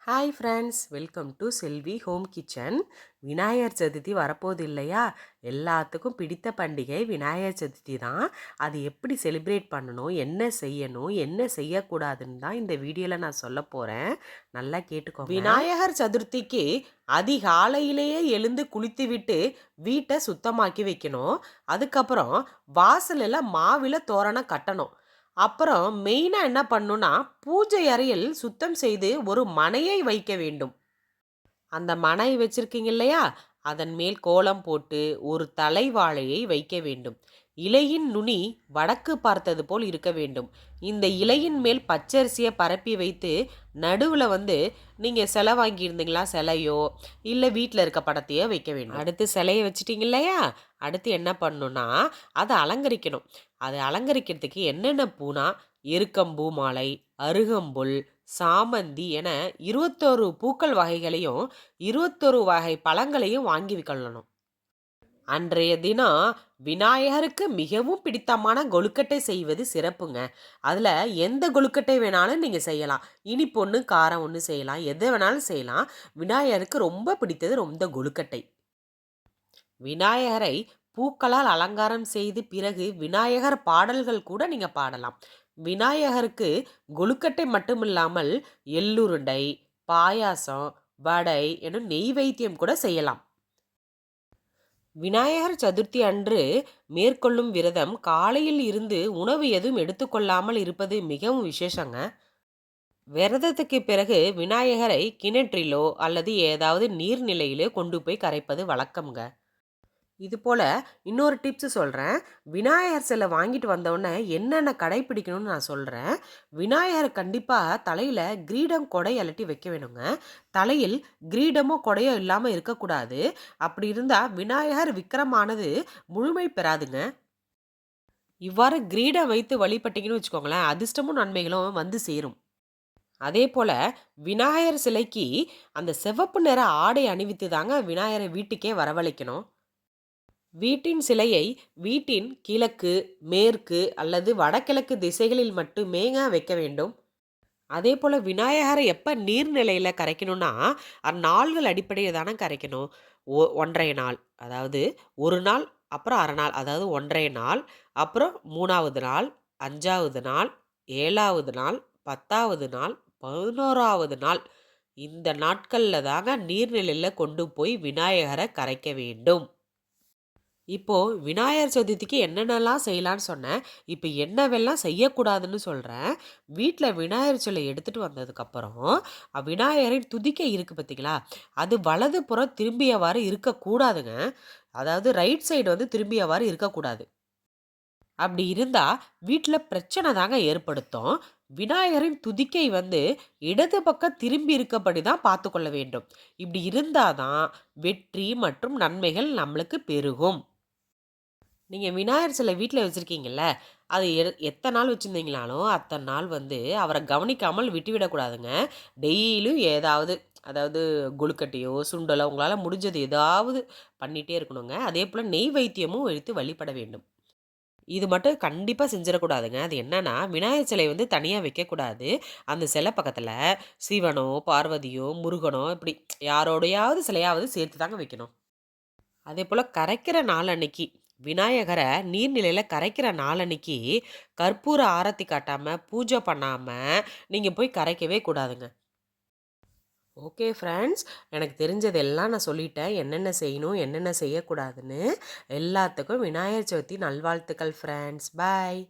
Hi friends, welcome to Selvi home kitchen. Vinayagar Chaturthi வரப்போகுது இல்லையா? எல்லாத்துக்கும் பிடித்த பண்டிகை விநாயகர் சதுர்த்தி தான். அது எப்படி செலிப்ரேட் பண்ணணும், என்ன செய்யணும், என்ன செய்யக்கூடாதுன்னு தான் இந்த வீடியோவில் நான் சொல்ல போகிறேன். நல்லா கேட்டுக்கோங்க. விநாயகர் சதுர்த்திக்கு அதிகாலையிலேயே எழுந்து குளித்துவிட்டு வீட்டை சுத்தமாக்கி வைக்கணும். அதுக்கப்புறம் வாசலில் மாவில தோரணம் கட்டணும். அப்புறம் மெயினாக என்ன பண்ணணும்னா, பூஜை அறையில் சுத்தம் செய்து ஒரு மணையை வைக்க வேண்டும். அந்த மனை வச்சிருக்கீங்க இல்லையா, அதன் மேல் கோலம் போட்டு ஒரு தலைவாழையை வைக்க வேண்டும். இலையின் நுனி வடக்கு பார்த்தது போல் இருக்க வேண்டும். இந்த இலையின் மேல் பச்சரிசியை பரப்பி வைத்து நடுவில் நீங்கள் சிலை வாங்கியிருந்தீங்களா, சிலையோ இல்லை வீட்டில் இருக்க படத்தையோ வைக்க வேண்டும். அடுத்து சிலையை வச்சுட்டீங்க இல்லையா, அடுத்து என்ன பண்ணணும்னா அதை அலங்கரிக்கணும். அதை அலங்கரிக்கிறதுக்கு என்னென்ன பூனா, எருக்கம்பூ மாலை, அருகம்புல், சாமந்தி என 21 பூக்கள் வகைகளையும் 21 வகை பழங்களையும் வாங்கி கொள்ளணும். அன்றைய தினம் விநாயகருக்கு மிகவும் பிடித்தமான கொழுக்கட்டை செய்வது சிறப்புங்க. அதில் எந்த கொழுக்கட்டை வேணாலும் நீங்கள் செய்யலாம். இனிப்பு ஒன்று, காரம் ஒன்று செய்யலாம், எதை வேணாலும் செய்யலாம். விநாயகருக்கு ரொம்ப பிடித்தது ரொம்ப கொழுக்கட்டை. விநாயகரை பூக்களால் அலங்காரம் செய்து பிறகு விநாயகர் பாடல்கள் கூட நீங்கள் பாடலாம். விநாயகருக்கு கொழுக்கட்டை மட்டுமில்லாமல் எள்ளுருண்டை, பாயாசம், வடை எனும் நெய்வேத்தியம் கூட செய்யலாம். விநாயகர் சதுர்த்தி அன்று மேற்கொள்ளும் விரதம் காலையில் இருந்து உணவு எதுவும் எடுத்துக்கொள்ளாமல் இருப்பது மிகவும் விசேஷங்க. விரதத்துக்கு பிறகு விநாயகரை கிணற்றிலோ அல்லது ஏதாவது நீர்நிலையிலோ கொண்டு போய் கரைப்பது வழக்கம்ங்க. இது போல் இன்னொரு டிப்ஸு சொல்கிறேன். விநாயகர் சிலை வாங்கிட்டு வந்தோடனே என்னென்ன கடைப்பிடிக்கணும்னு நான் சொல்கிறேன். விநாயகர் கண்டிப்பாக தலையில் கிரீடம் கொடை அலட்டி வைக்க வேணுங்க. தலையில் கிரீடமோ கொடையோ இல்லாமல் இருக்கக்கூடாது. அப்படி இருந்தால் விநாயகர் விக்கிரமானது முழுமை பெறாதுங்க. இவ்வாறு கிரீடம் வைத்து வழிபட்டீங்கன்னு வச்சுக்கோங்களேன், அதிர்ஷ்டமும் நன்மைகளும் வந்து சேரும். அதே போல் விநாயகர் சிலைக்கு அந்த சிவப்பு நிற ஆடை அணிவித்து தாங்க விநாயகரை வீட்டுக்கே வரவழைக்கணும். வீட்டின் சிலையை வீட்டின் கிழக்கு, மேற்கு அல்லது வடகிழக்கு திசைகளில் மட்டுமேங்க வைக்க வேண்டும். அதே போல் விநாயகரை எப்போ நீர்நிலையில் கரைக்கணும்னா, அந்நாள்கள் அடிப்படையில் தானே கரைக்கணும். 1.5 நாள், அதாவது ஒரு நாள், அப்புறம் அரை நாள், அதாவது 1.5 நாள், அப்புறம் 3வது நாள், 5வது நாள், 7வது நாள், 10வது நாள், 11வது நாள், இந்த நாட்களில் தாங்க நீர்நிலையில் கொண்டு போய் விநாயகரை கரைக்க வேண்டும். இப்போது விநாயகர் சதுர்த்திக்கு என்னென்னலாம் செய்யலான்னு சொன்னேன். இப்போ என்னவெல்லாம் செய்யக்கூடாதுன்னு சொல்கிறேன். வீட்டில் விநாயகர் சிலை எடுத்துகிட்டு வந்ததுக்கப்புறம் விநாயகரின் துதிக்கை இருக்குது பார்த்தீங்களா, அது வலது புறம் திரும்பியவாறு இருக்கக்கூடாதுங்க. அதாவது ரைட் சைடு திரும்பியவாறு இருக்கக்கூடாது. அப்படி இருந்தால் வீட்டில் பிரச்சனை தாங்க ஏற்படுத்தும். விநாயகரின் துதிக்கை இடது பக்கம் திரும்பி இருக்கபடி தான் பார்த்து கொள்ள வேண்டும். இப்படி இருந்தால் தான் வெற்றி மற்றும் நன்மைகள் நம்மளுக்கு பெருகும். நீங்கள் விநாயகர் சிலை வீட்டில் வச்சுருக்கீங்கல்ல, அது எத்தனை நாள் வச்சுருந்தீங்கனாலும் அத்தனை நாள் அவரை கவனிக்காமல் விட்டுவிடக்கூடாதுங்க. டெய்லியும் ஏதாவது, அதாவது கொழுக்கட்டையோ சுண்டலோ உங்களால் முடிஞ்சது ஏதாவது பண்ணிகிட்டே இருக்கணுங்க. அதே போல் நெய் வைத்தியமும் வைத்து வழிபட வேண்டும். இது மட்டும் கண்டிப்பாக செஞ்சிடக்கூடாதுங்க. அது என்னன்னா, விநாயகர் சிலை தனியாக வைக்கக்கூடாது. அந்த சிலை பக்கத்தில் சிவனோ, பார்வதியோ, முருகனோ இப்படி யாரோடையாவது சிலையாவது சேர்த்து தாங்க வைக்கணும். அதே போல் கரைக்கிற நாள் அன்னைக்கு விநாயகரை நீர்நிலையில் கரைக்கிற நாளன்னைக்கு கற்பூர ஆரத்தி காட்டாமல் பூஜை பண்ணாமல் நீங்கள் போய் கரைக்கவே கூடாதுங்க. ஓகே ஃப்ரெண்ட்ஸ், எனக்கு தெரிஞ்சதெல்லாம் நான் சொல்லிட்டேன். என்னென்ன செய்யணும், என்னென்ன செய்யக்கூடாதுன்னு. எல்லாத்துக்கும் விநாயகர் சதுர்த்தி நல்வாழ்த்துக்கள் ஃப்ரெண்ட்ஸ். பாய்.